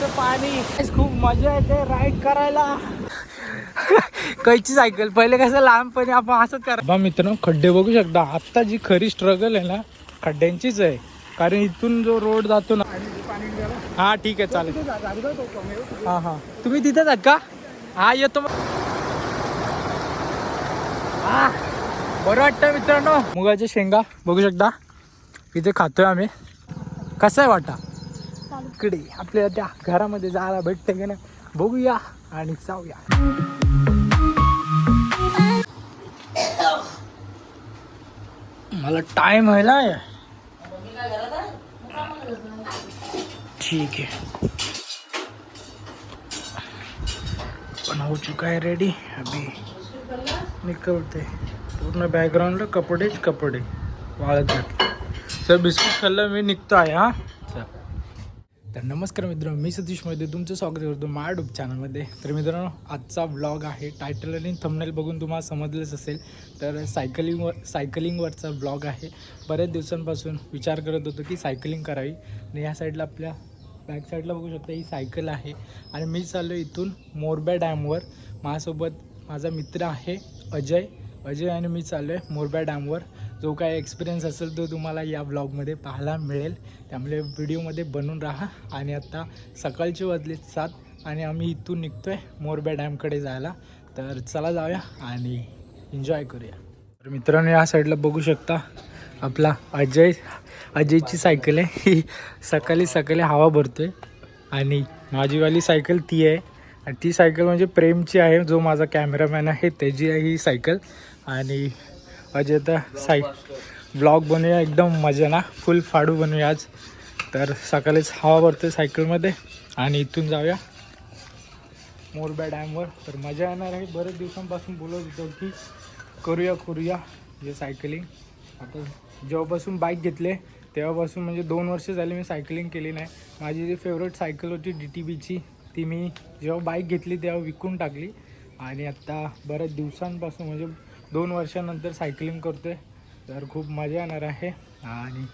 पाणी खूप मजा येते राईड करायला. कैची सायकल पहिले कसं लहानपणी आपण असंच करा. मित्रांनो खड्डे बघू शकता. आता जी खरी स्ट्रगल आहे ना खड्ड्यांचीच आहे, कारण इथून जो रोड जातो ना. हा ठीक आहे चालेल. हा हा तुम्ही तिथेच आहात का? हा येतो. हा बरं वाटतं मित्रांनो. मुगाच्या शेंगा बघू शकता इथे खातोय आम्ही. कसं आहे वाटा? इकडे आपल्याला त्या घरामध्ये जायला भेटते का नाही बघूया आणि जाऊया. मला टाइम आहे ना. ठीक है पण हो चुका है रेडी. अभी निकलते पूर्ण बॅकग्राऊंडला कपडेच कपडे वाळत घातले. सर बिस्किट खाल्लं मी निघतो आहे. हा तर नमस्कार मित्रांनो, मी सतीश मध्ये तुमचं स्वागत करतो माझ्या यूट्यूब चॅनलमध्ये. तर मित्रांनो आजचा व्लॉग आहे. टायटल आणि थंबनेल बघून तुम्हाला समजलंच असेल. तर सायकलिंगवरचा व्लॉग आहे. बऱ्याच दिवसांपासून विचार करत होतो की सायकलिंग करावी. आणि ह्या साईडला आपल्या बॅक साईडला बघू शकता ही सायकल आहे. आणि मी चाललो इथून मोरब्या डॅमवर. माझ्यासोबत माझा मित्र आहे अजय आणि मी चाललो आहे मोरब्या डॅमवर. जो काय एक्सपिरियन्स असेल तो तुम्हाला या ब्लॉगमध्ये पाहायला मिळेल, त्यामुळे व्हिडिओमध्ये बनून राहा. आणि आता सकाळचे वाजले 7 आणि आम्ही इथून निघतो आहे मोरब्या डॅमकडे जायला. तर चला जाऊया आणि एन्जॉय करूया. तर मित्रांनो या साईडला बघू शकता आपला अजयची सायकल आहे. ही सकाळी हवा भरतोय. आणि माझीवाली सायकल ती आहे. आणि ती सायकल म्हणजे प्रेमची आहे, जो माझा कॅमेरामॅन आहे त्याची आहे ही सायकल. आणि अजय तर ब्लॉग बनवूया एकदम मजा ना, फुल फाडू बनवूया आज. तर सकाळीच हवा भरते सायकलमध्ये आणि इथून जाऊया मोरब्या डॅमवर. तर मजा येणार आहे. बरेच दिवसांपासून बोलत होतो की करूया हे सायकलिंग. आता जेव्हापासून बाईक घेतले तेव्हापासून म्हणजे 2 वर्ष झाली मी सायकलिंग केली नाही. माझी जी फेवरेट सायकल होती DTBची, ती मी जेव्हा बाईक घेतली तेव्हा विकून टाकली. आणि आत्ता बऱ्याच दिवसांपासून म्हणजे 2 वर्षानंतर सायकलिंग करतो आहे. तर खूप मजा येणार आहे. आणि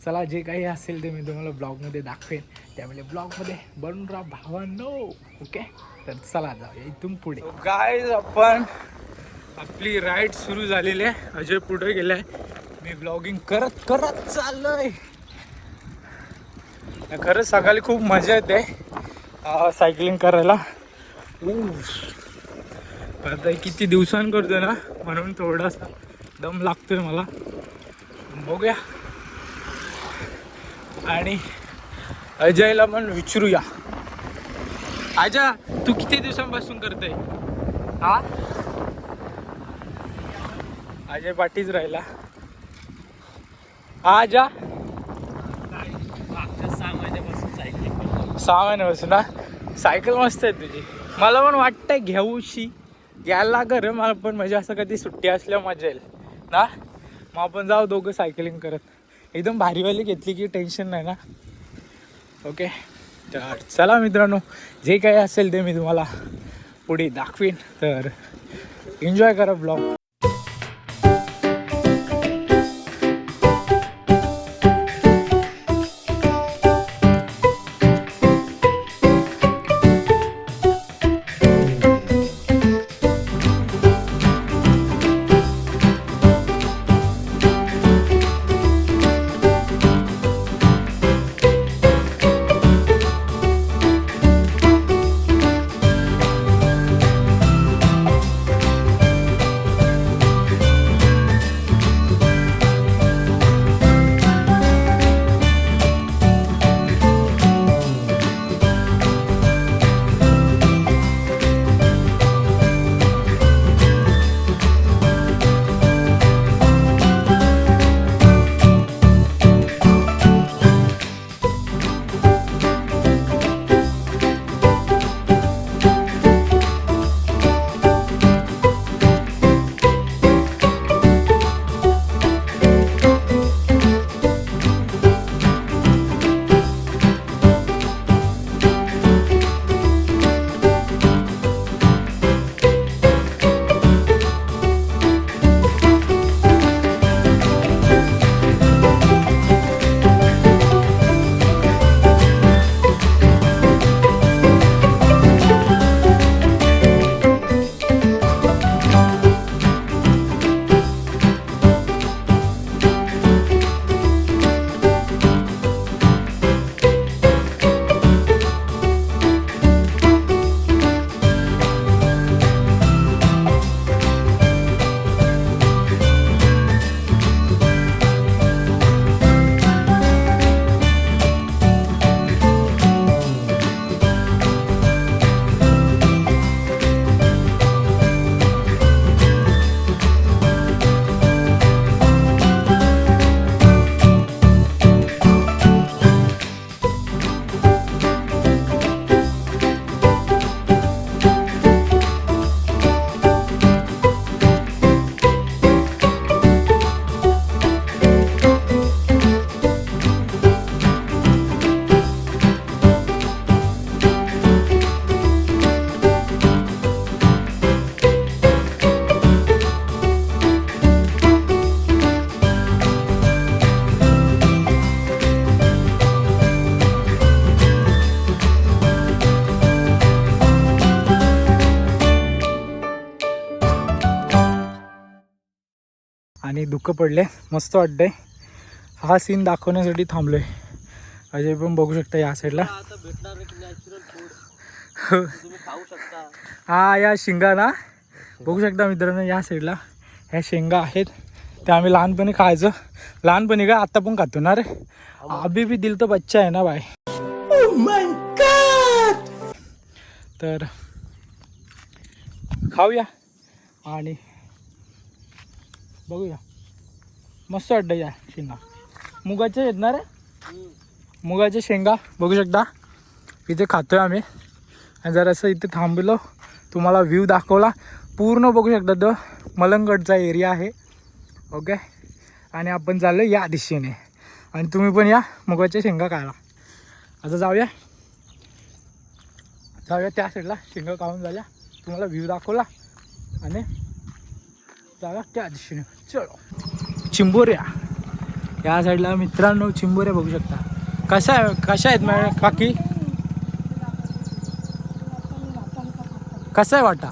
चला जे काही असेल ते मी तुम्हाला ब्लॉगमध्ये दाखवेन, त्यामुळे ब्लॉगमध्ये बनून राहा भावांनो. ओके तर चला जाऊया इथून पुढे. गाईज आपण आपली राईड सुरू झालेली आहे. अजय पुढे गेलाय, मी ब्लॉगिंग करत चाललोय. खरंच सकाळी खूप मजा येते सायकलिंग करायला. आता किती दिवसांनी करतोय ना, म्हणून थोडासा दम लागतोय मला. बघूया आणि अजयला पण विचारूया. अजय तू किती दिवसांपासून करतोय? हा अजय पाठीच राहिला. हा अजय 6 महिन्यापासून ना. सायकल मस्त आहे तुझी. मला पण वाटतंय घ्यायला घर मला पण, म्हणजे असं कधी सुट्टी असल्या मजा येईल ना. मग आपण जाऊ दोघं सायकलिंग करत. एकदम भारीवाली घेतली की टेन्शन नाही ना. ओके तर चला मित्रांनो, जे काही असेल ते मी तुम्हाला पुढे दाखवीन. तर एन्जॉय करा ब्लॉग. आणि धुकं पडले, मस्त वाटतंय. हा सीन दाखवण्यासाठी थांबलोय. अजय पण बघू शकता या साईडला. हा या शेंगा ना बघू शकता मित्रांनो, या साईडला ह्या शेंगा आहेत. त्या आम्ही लहानपणी खायचो. लहानपणी का आता पण खातो ना रे. अभी भी दिल तो बच्चा आहे ना बाय. तर खाऊया आणि बघूया. मस्त वाटतं या शेंगा. मुगाचे आहेत ना रे, मुगाचे शेंगा बघू शकता. इथे खातोय आम्ही. आणि जरासं इथे थांबलो, तुम्हाला व्ह्यू दाखवला. पूर्ण बघू शकता तो मलंगगडचा एरिया आहे. ओके. आणि आपण चाललो या दिशेने. आणि तुम्ही पण या मुगाच्या शेंगा खायला. आता जाऊया त्या साईडला. शेंगा खाऊन झाल्या, तुम्हाला व्ह्यू दाखवला आणि जाऊया त्या दिशेने. चलो. चिंबोऱ्या या साईडला मित्रांनो, चिंबोऱ्या बघू शकता. कशा आहेत मॅडम काकी? कसा आहे वाटा?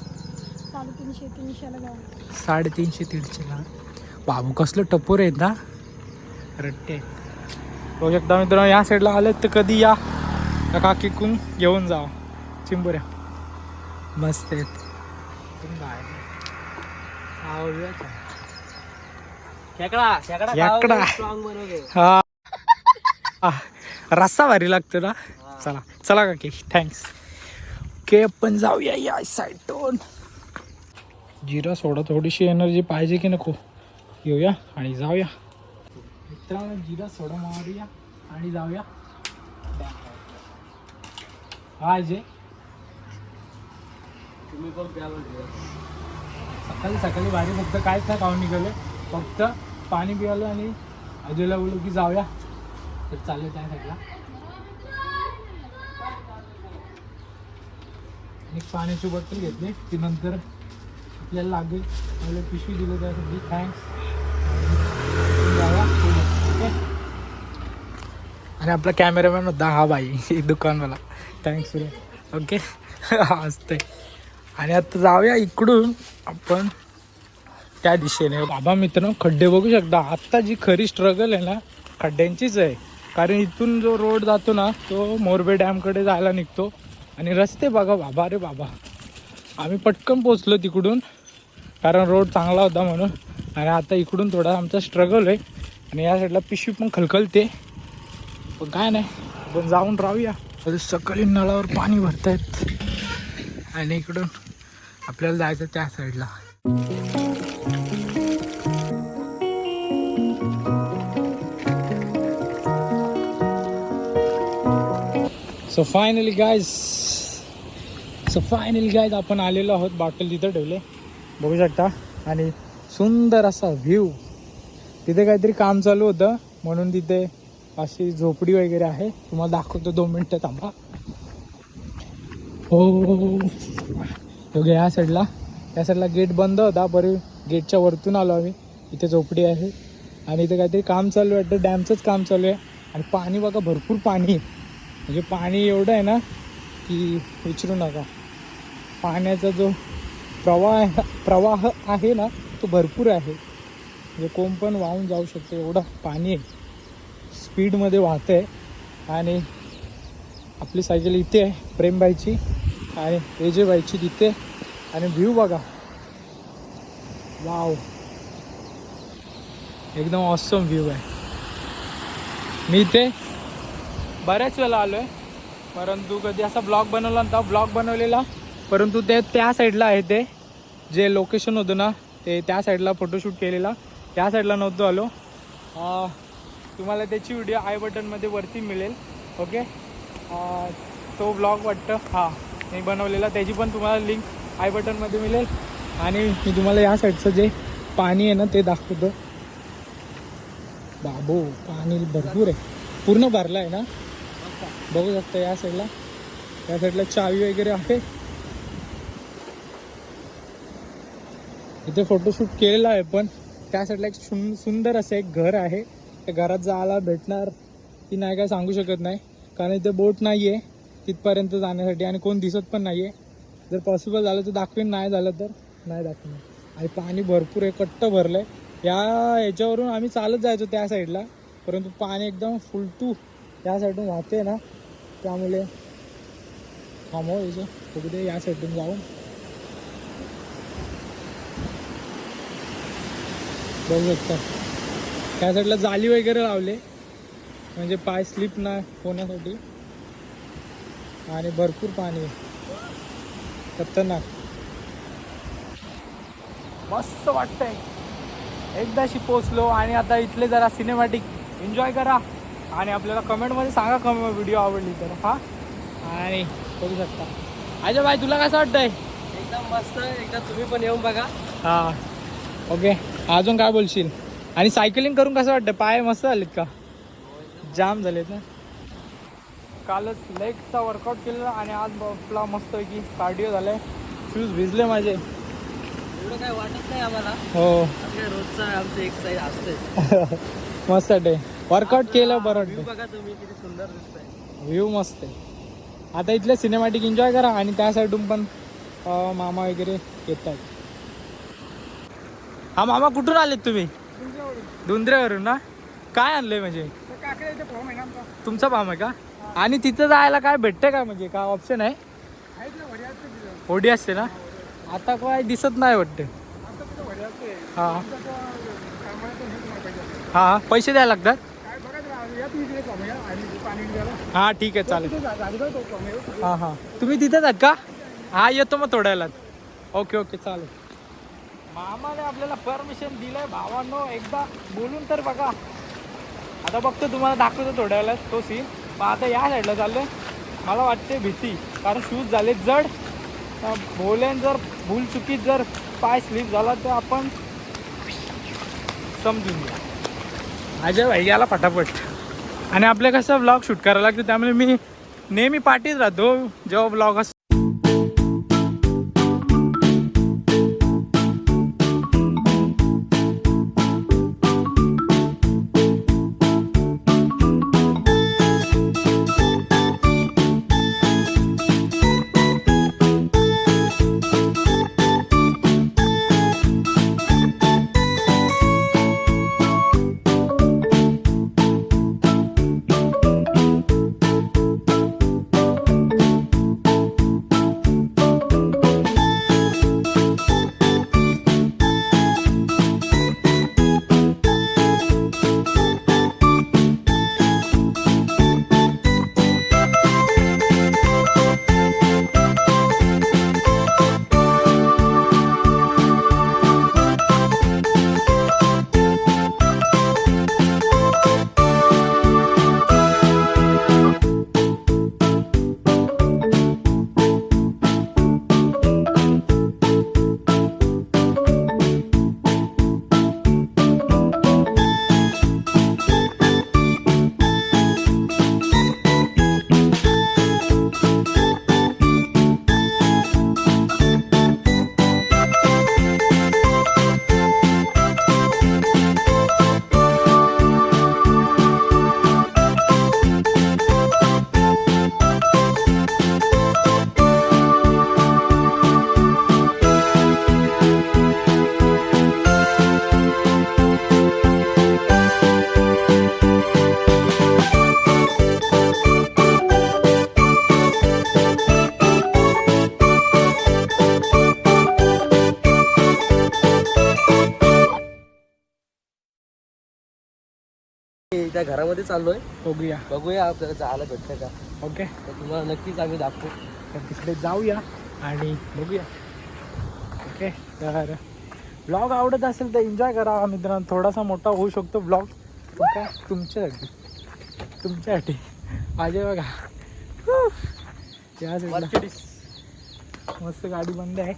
350-350ला. बाबू कसलं टपोर आहेत ना, रट्टे बघू शकता मित्रांनो. या साईडला आलं तर कधी या काकीकून घेऊन जा. चिंबोऱ्या मस्त आहेत. हा रस्सा भारी लागतो ना. चला चला काकी, थँक्स. ओके आपण जाऊया या साईडून. जिरा सोडा, थोडीशी एनर्जी पाहिजे की नको. येऊया आणि जाऊया मित्रांनो. जिरा सोडा मारूया आणि जाऊया. हा जे तुम्ही बघ सकाळी सकाळी भारी फक्त काहीच नाही खाऊन निघाले. फक्त पाणी पियालं आणि अजूला बोलू की जाऊया. तर चाललं त्या साईडला. एक पाण्याची बॉटल घेतली, ती नंतर आपल्याला लागेल. मला पिशवी दिली त्यासाठी थँक्स. ओके. आणि आपला कॅमेरामॅन होता हा बाई दुकानवाला. थँक्स रे. ओके. असते. आणि आता जाऊया इकडून आपण त्या दिशेने. बाबा मित्रांनो खड्डे बघू शकता. आत्ता जी खरी स्ट्रगल आहे ना खड्ड्यांचीच आहे. कारण इथून जो रोड जातो ना तो मोरबे डॅमकडे जायला निघतो. आणि रस्ते बघा बाबा रे बाबा. आम्ही पटकन पोचलो तिकडून कारण रोड चांगला होता म्हणून. आणि आता इकडून थोडा आमचा स्ट्रगल आहे. आणि या साईडला पिशवी पण खलखलते. पण काय नाही, आपण जाऊन राहूया. सकाळी नळावर पाणी भरतायत आणि इकडून आपल्याला जायचं त्या साईडला. सो फायनली गाईज आपण आलेलो आहोत. बॉटल तिथं ठेवले बघू शकता. आणि सुंदर असा व्ह्यू. तिथे काहीतरी काम चालू होतं म्हणून तिथे अशी झोपडी वगैरे आहे. तुम्हाला दाखवतो 2 मिनटं थांबा. हो या साईडला गेट बंद होता. बरं गेटच्या वरतून आलो आम्ही. इथे झोपडी आहे आणि इथे काहीतरी काम चालू आहे वाटतं. डॅमचंच काम चालू आहे. आणि पाणी बघा, भरपूर पाणी आहे. म्हणजे पाणी एवढं आहे ना की विचारू नका. पाण्याचा जो प्रवाह आहे ना तो भरपूर आहे. म्हणजे कोण पण वाहून जाऊ शकतो एवढं पाणी आहे. स्पीडमध्ये वाहतं आहे. आणि आपली सायकल इथे आहे प्रेमबाईची आणि एजेबाईची तिथे. आणि व्ह्यू बघा, वाव, एकदम ऑसम व्ह्यू आहे. मी इथे बऱ्याच वेळेला आलो आहे, परंतु कधी असा ब्लॉग बनवला नव्हता. ब्लॉग बनवलेला, परंतु ते त्या साईडला आहे. ते जे लोकेशन होतं ना ते त्या साईडला फोटोशूट केलेला, त्या साईडला नव्हतो आलो. तुम्हाला त्याची व्हिडिओ आय बटनमध्ये वरती मिळेल. ओके. तो ब्लॉग वाटतं मी बनवलेला, त्याची पण तुम्हाला लिंक आय बटनमध्ये मिळेल. आणि मी तुम्हाला या साईडचं जे पाणी आहे ना ते दाखवतो. बाबू पाणी भरपूर आहे, पूर्ण भरलं आहे ना, बघू शकता. या साईडला चावी वगैरे आहे. इथे फोटोशूट केलेला आहे. पण त्या साईडला एक सुंदर असं एक घर आहे. त्या घरात जायला भेटणार की नाही काय सांगू शकत नाही, कारण इथे बोट नाही आहे तिथपर्यंत जाण्यासाठी आणि कोण दिसत पण नाही आहे. जर पॉसिबल झालं तर दाखवेन, नाही झालं तर नाही दाखवणार. आणि पाणी भरपूर आहे, कट्ट भरलं आहे. या ह्याच्यावरून आम्ही चालत जायचो त्या साईडला, परंतु पाणी एकदम फुलटू त्या साईडून वाहते ना, त्यामुळे थांबवायचं बघू दे, या साईडून जाऊन बघू शकता. त्या साईडला जाली वगैरे लावले म्हणजे पाय स्लिप नाही होण्यासाठी. आणि भरपूर पाणी, खतरनाक, मस्त वाटतंय. एकदाशी पोचलो आणि आता इथले जरा सिनेमॅटिक एन्जॉय करा आणि आपल्याला कमेंटमध्ये सांगा व्हिडिओ आवडली तर. हा, आणि बघू शकता. अजय भाई तुला कसं वाटतंय? एकदम मस्त. एकदा तुम्ही पण येऊन बघा. हां ओके, अजून काय बोलशील? आणि सायकलिंग करून कसं वाटतं? पाय मस्त झालेत का? जाम झालेत ना. कालच लेगचा वर्कआउट केलेला आणि आज आपला मस्तपैकी कार्डिओ झालाय. शूज भिजले माझे. एवढं काय वाटत नाही आम्हाला. हो रोजचा आमचं एक्सरसाइज असते. मस्त वाटते. वर्कआउट केलं बरं वाटतं. बघा तुम्ही किती सुंदर दिसतंय. व्ह्यू मस्त आहे. आता इथले सिनेमॅटिक एन्जॉय करा आणि त्या साईडून पण मामा वगैरे येत आहेत. हा मामा कुठून आलेत तुम्ही? धुंद्र्यावरून ना. काय आणलंय म्हणजे? तुमचा फार्म आहे का? आणि तिथं जायला काय भेटते का, म्हणजे काय ऑप्शन आहे? होडी असते ना. आता काय दिसत नाही वाटतं. हां हां, पैसे द्यायला लागतात. हां ठीक आहे चालेल. हां हां, तुम्ही तिथेच आहात का? हां येतो मग थोड्या वेळात. ओके ओके चालेल. मामाने आपल्याला परमिशन दिलंय भावांनो, एकदा बोलून तर बघा. आता बघतो तुम्हाला दाखवतो थोड्या वेळात तो सीन. पण आता या साईडला चाललोय. मला वाटते भीती, कारण शूज झाले जड. बोलेन जर भूल चुकीत जर पाय स्लिप झाला तर आपण समजून घ्या. अजय भाई याला फटाफट. आणि आपल्या कसं ब्लॉग शूट करायला लागतं, त्यामुळे मी नेहमी पाठीत राहतो जेव्हा ब्लॉग असतो. त्या घरामध्ये चाललोय. बघूया आपल्याला जायला भेटतं का. ओके, तर तुम्हाला नक्कीच आम्ही दाखवू. तर तिकडे जाऊया आणि बघूया. ओके, तर ब्लॉग आवडत असेल तर एन्जॉय करा मित्रांनो. थोडासा मोठा होऊ शकतो ब्लॉग. ओके, तुमच्यासाठी माझे बघा. या मस्त गाडी बंद आहे.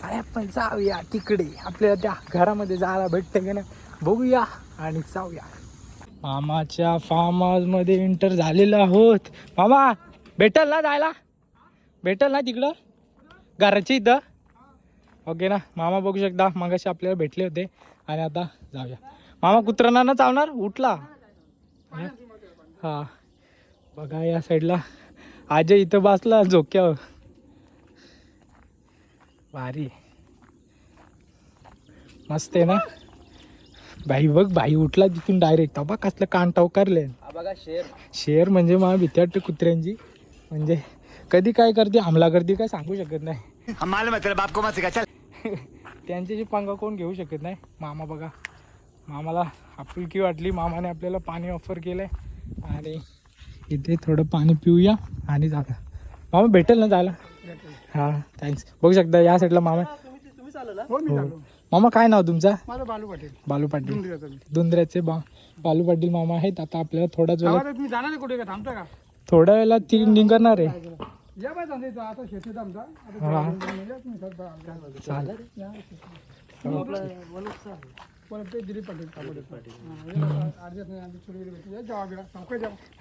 अरे आपण जाऊया तिकडे, आपल्याला त्या घरामध्ये जायला भेटते का नाही बघूया आणि जाऊया. मामाच्या फार्म हाऊस मध्ये एंटर झालेलो आहोत. मामा भेटल ना जायला? भेटल ना तिकडं घराच्या इथं? ओके ना. मामा बघू शकता मगाशी आपल्याला भेटले होते आणि आता जाऊया. मामा कुत्र्यांना ना चावणार? उठला. हा बघा या साईडला अजय इथं बसला झोक्यावर. भारी मस्त आहे ना. भाई बघ भाई उठला तिथून डायरेक्ट बा कसलं कान टावकारले हा बघा शेर. शेर म्हणजे मला भीती वाटते कुत्र्यांची म्हणजे कधी काय करते हमला करते काय सांगू शकत नाही त्यांच्याशी पंगा कोण घेऊ शकत नाही. मामा बघा मामाला आपुलकी वाटली मामाने आपल्याला पाणी ऑफर केलंय आणि इथे थोडं पाणी पिऊया आणि जागा मामा भेटेल ना जायला. हां थँक्स. बघू शकता या साईडला मामा. तुम्ही चालू ना. हो. मामा काय नाव तुमचं? माझं बालू पाटील. बालू पाटील दुंदऱ्याचे बालू पाटील मामा आहेत. आता आपल्याला थोड्याच वेळा तुम्ही जाणार आहे कुठे का थांबता का? थोड्या वेळेला ती निघणार आहे. या बाय जाते आता शेतीत आमचा हा चालेल. आपला परत ते दिलीप पाटील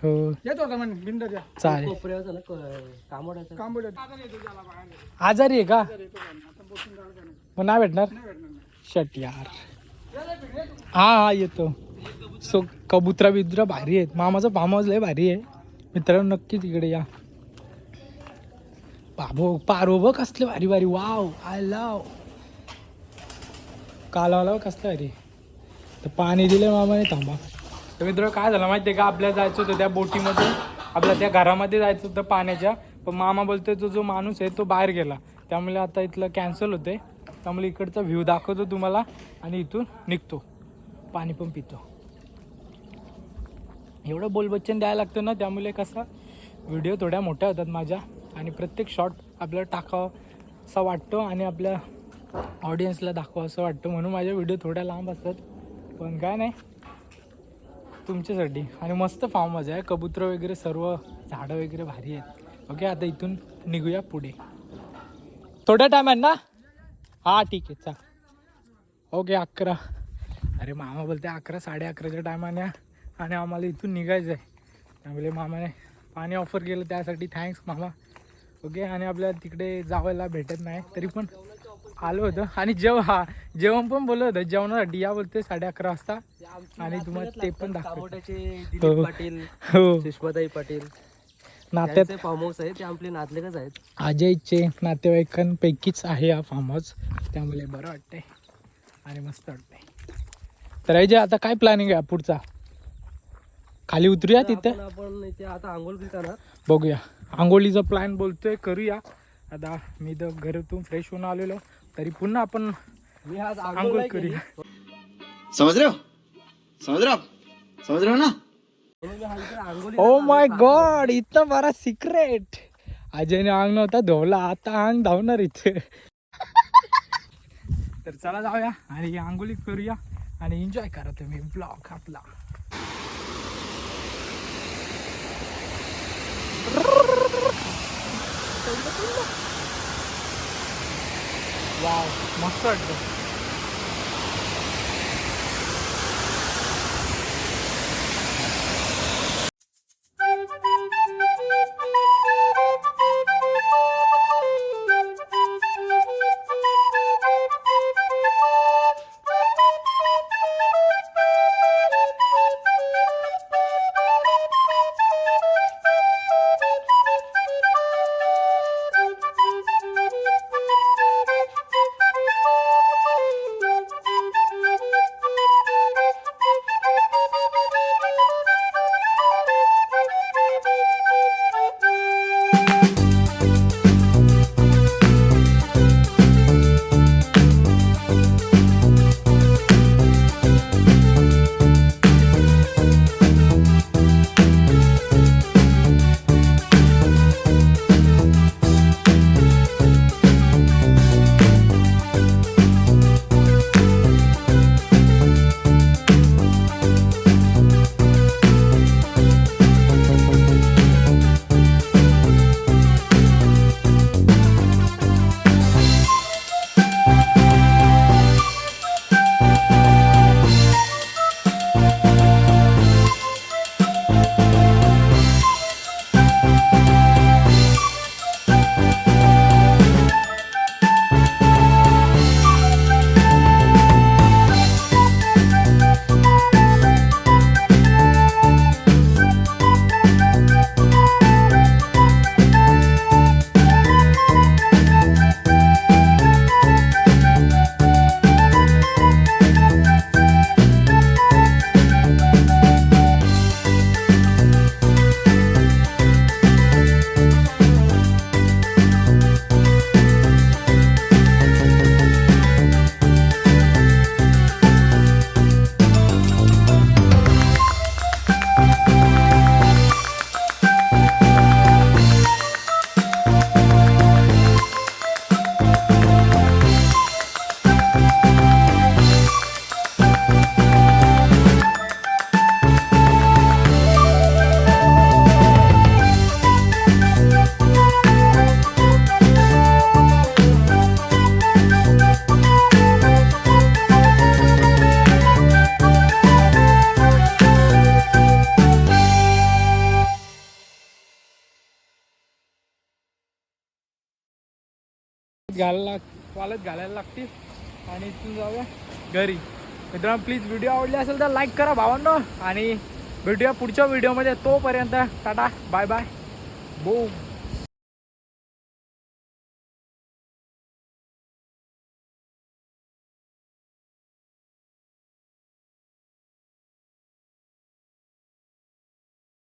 हो येतो होता म्हणे बिंदर या चालेल. कोपऱ्यावर झालं कामोड्याचं. कांबोड आजारी आहे का मग नाही भेटणार शट यार. हा हा येतो. सो कबुतरा बिद्रा भारी आहेत. मामाचं फार्म हाऊस लय भारी आहे मित्रांनो नक्की तिकडे या. बाबो पारो बघ कसले भारी भारी वाव आय लव कालावला कसलं भारी. तर पाणी दिलं मामाने थांबा. तर मित्र काय झालं माहिती आहे का आपल्याला जायचं होतं त्या बोटीमध्ये आपल्या त्या घरामध्ये जायचं होतं पाण्याच्या पण मामा बोलतोय तो जो माणूस आहे तो बाहेर गेला त्यामुळे आता इथलं कॅन्सल होते. त्यामुळे इकडचा व्ह्यू दाखवतो तुम्हाला आणि इथून निघतो पाणी पण पितो. एवढं बोलबच्चन द्यायला लागतं ना त्यामुळे कसा व्हिडिओ थोड्या मोठ्या होतात माझ्या आणि प्रत्येक शॉट आपल्याला टाकावं असा वाटतो आणि आपल्या ऑडियन्सला दाखवावं असं वाटतं म्हणून माझ्या व्हिडिओ थोड्या लांब असतात. पण काय नाही तुमच्यासाठी आणि मस्त फार्म हाऊस आहे. कबूतर वगैरे सर्व झाडं वगैरे भारी आहेत. ओके आता इथून निघूया पुढे. थोडा टाईम आहे ना. हां ठीक आहे चा ओके 11. अरे मामा बोलते 11 11:30च्या टायमाने आणि आम्हाला इथून निघायचं आहे त्यामुळे मामाने पाणी ऑफर केलं त्यासाठी थँक्स मामा. ओके आणि आपल्याला तिकडे जावायला भेटत नाही तरी पण आलो होतं आणि जेवण पण बोलत होतं जेवणासाठी या बोलते 11:30 वाजता आणि तुम्हाला ते पण दाखवतो. कामोड्याचे दिलीप पाटील हो सुषमाताई पाटील नात्यात त्यांचे फार्म हाऊस आहे ते आपले नातलेकच आहेत. अजयचे नातेवाईकांपैकीच आहे हा फार्म हाऊस त्यामुळे बरं वाटतंय आणि मस्त वाटतंय. तर अजय आता काय प्लॅनिंग आहे पुढचा खाली उतरूया तिथे आपण इथे आता आंघोळ करणार बघूया. आंघोळीचा प्लॅन बोलतोय करूया. आता मी तर घरातून फ्रेश होऊन आलेलो तरी पुन्हा आपण मी आज आंघोळ करूया. समझ रहे हो ना. ओ माय गॉड इतना बरा सिक्रेट. अजयने अंग नव्हता धुवला आता अंग धावणार इथे. तर चला जाऊया आणि आंघोळी करूया आणि एन्जॉय करा तुम्ही ब्लॉग आपला. वाव मस्त वाटतं. वालत घालायला लागते आणि इथून जाऊया घरी. मित्रांनो प्लीज व्हिडिओ आवडली असेल तर लाईक करा भावांनो आणि भेटूया पुढच्या व्हिडिओमध्ये. तोपर्यंत टाटा बाय बाय. बोम.